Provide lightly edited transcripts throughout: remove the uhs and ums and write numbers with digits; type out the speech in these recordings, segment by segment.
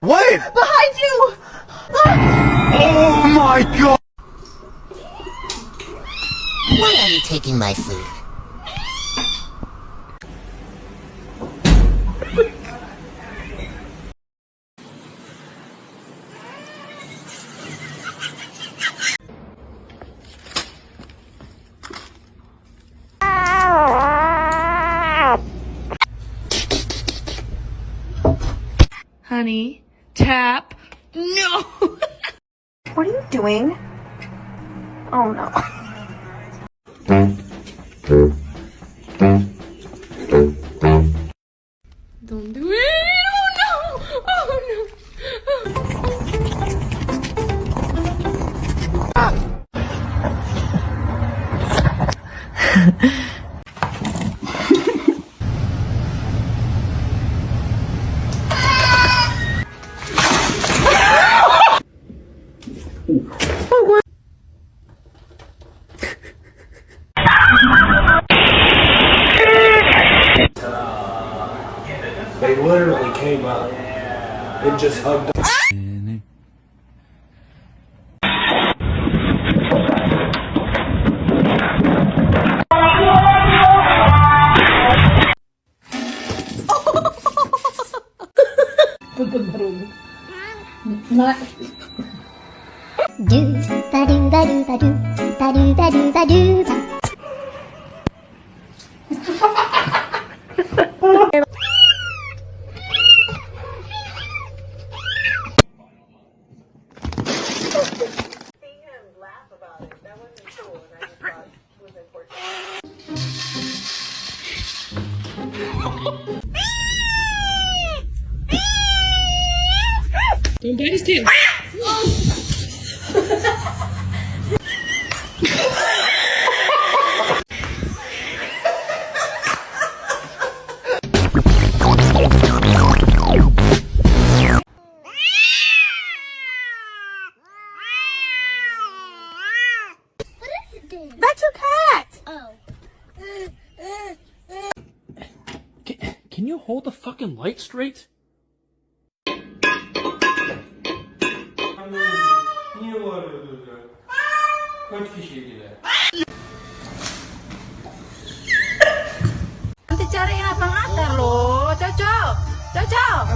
Wait! Behind you! Oh my god! Why are you taking my food? Honey, tap. No! What are you doing? Oh no. Don't do it! Oh no! Oh no! They literally came up and just hugged us. Don't bite his tail. That's your cat! Oh. Can you hold the fucking light straight? Nanti cariin abang Atar loh, Cocok. Cocok.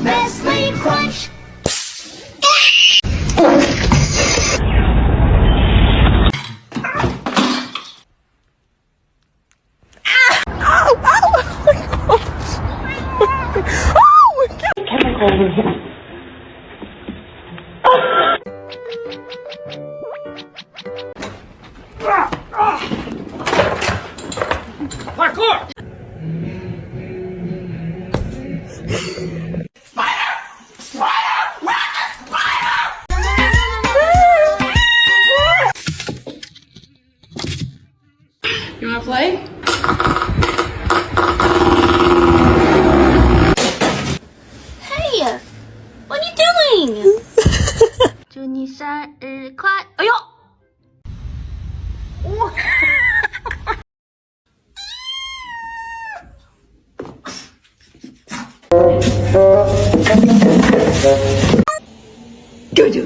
Nestle Crunch. Parkour! You wanna play? Hey! What are you doing? 祝你生日快！哎呦！ Jojo.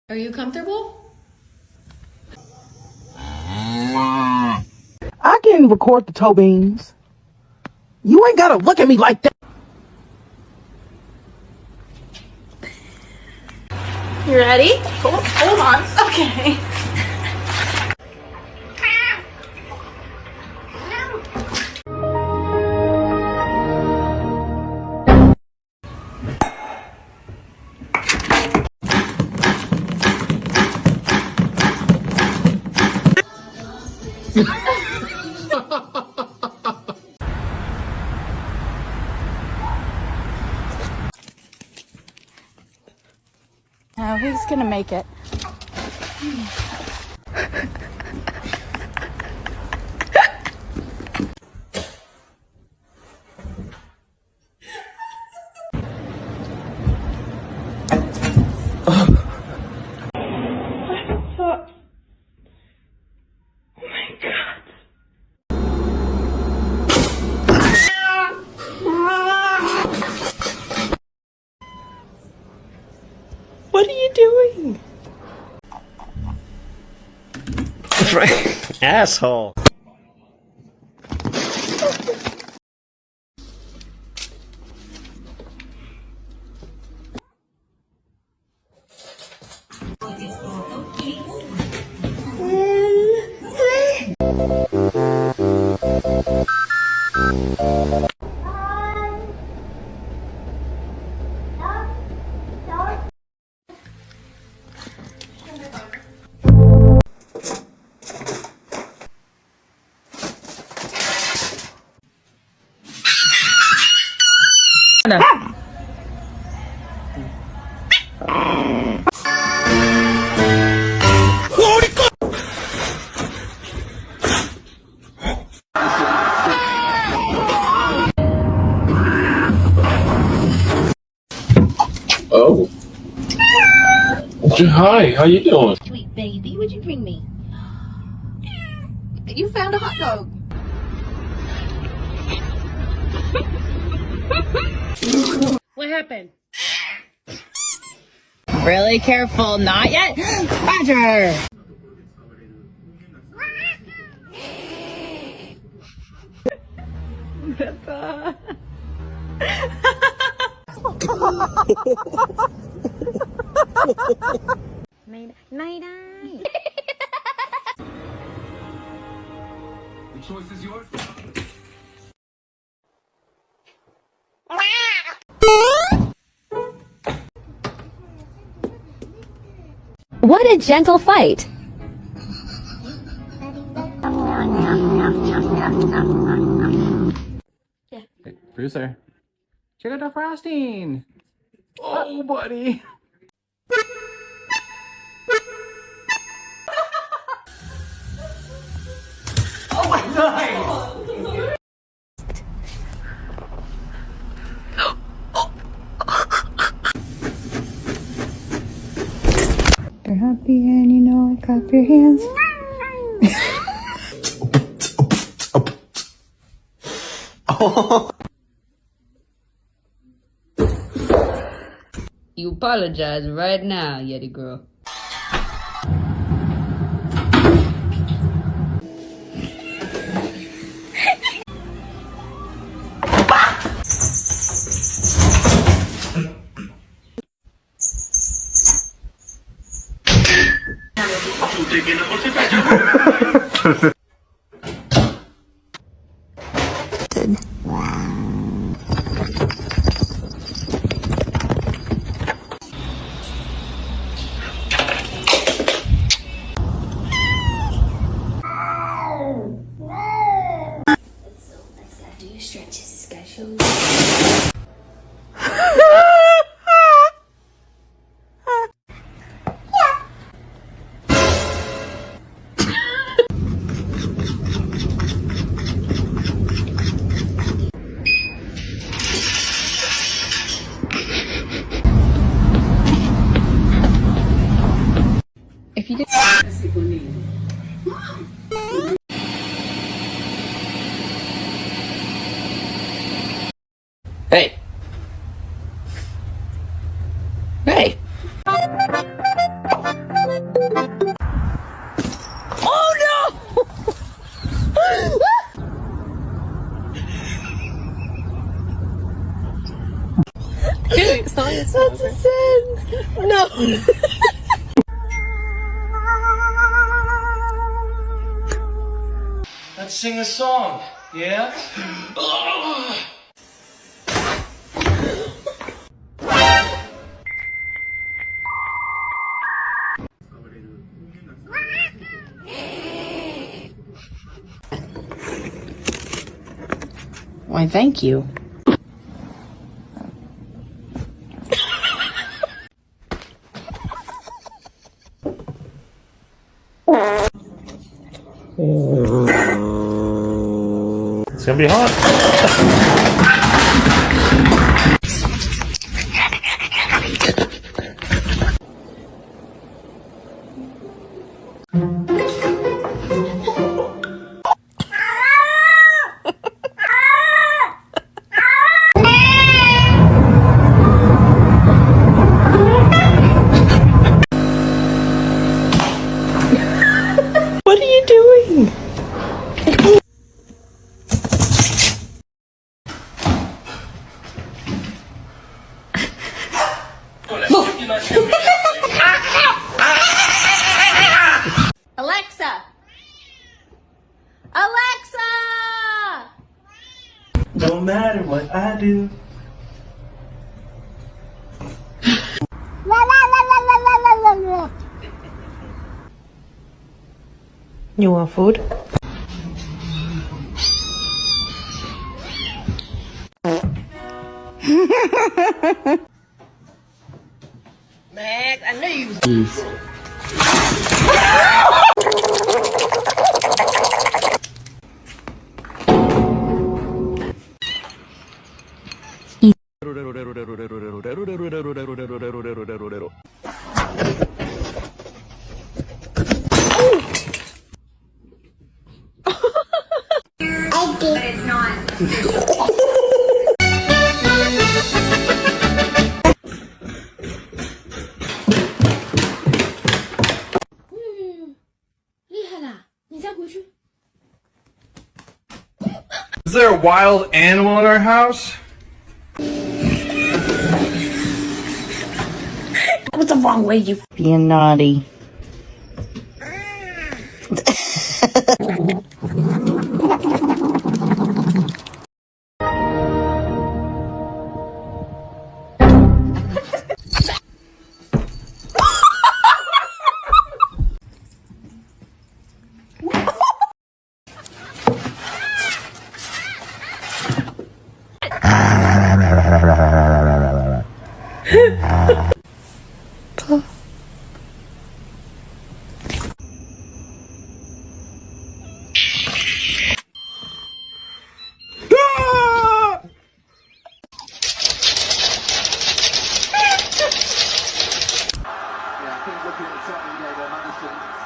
Are you comfortable? I can record the toe beans. You ain't gotta look at me like that. You ready? Hold on. Okay. No. Oh, he's gonna make it. What are you doing? Asshole. Oh. Hi, how you doing? Sweet baby, what'd you bring me? You found a hot dog. What happened? Really careful, not yet. Roger. What a gentle fight. Producer, check out the frosting. Oh, buddy. Oh my God! You're happy and you know it. Clap your hands. You apologize right now, Yeti girl. Do your stretches, gotta show you. If you did. Hey. Hey. That's a sin. No. Let's sing a song, yeah? Why, thank you. It's gonna be hot. What are you doing? Alexa! Alexa! No matter what I do. You want food? Max, I knew you was... But it's not. Is there a wild animal in our house? What's the wrong way you being naughty? Yeah, I think looking at something, Madison.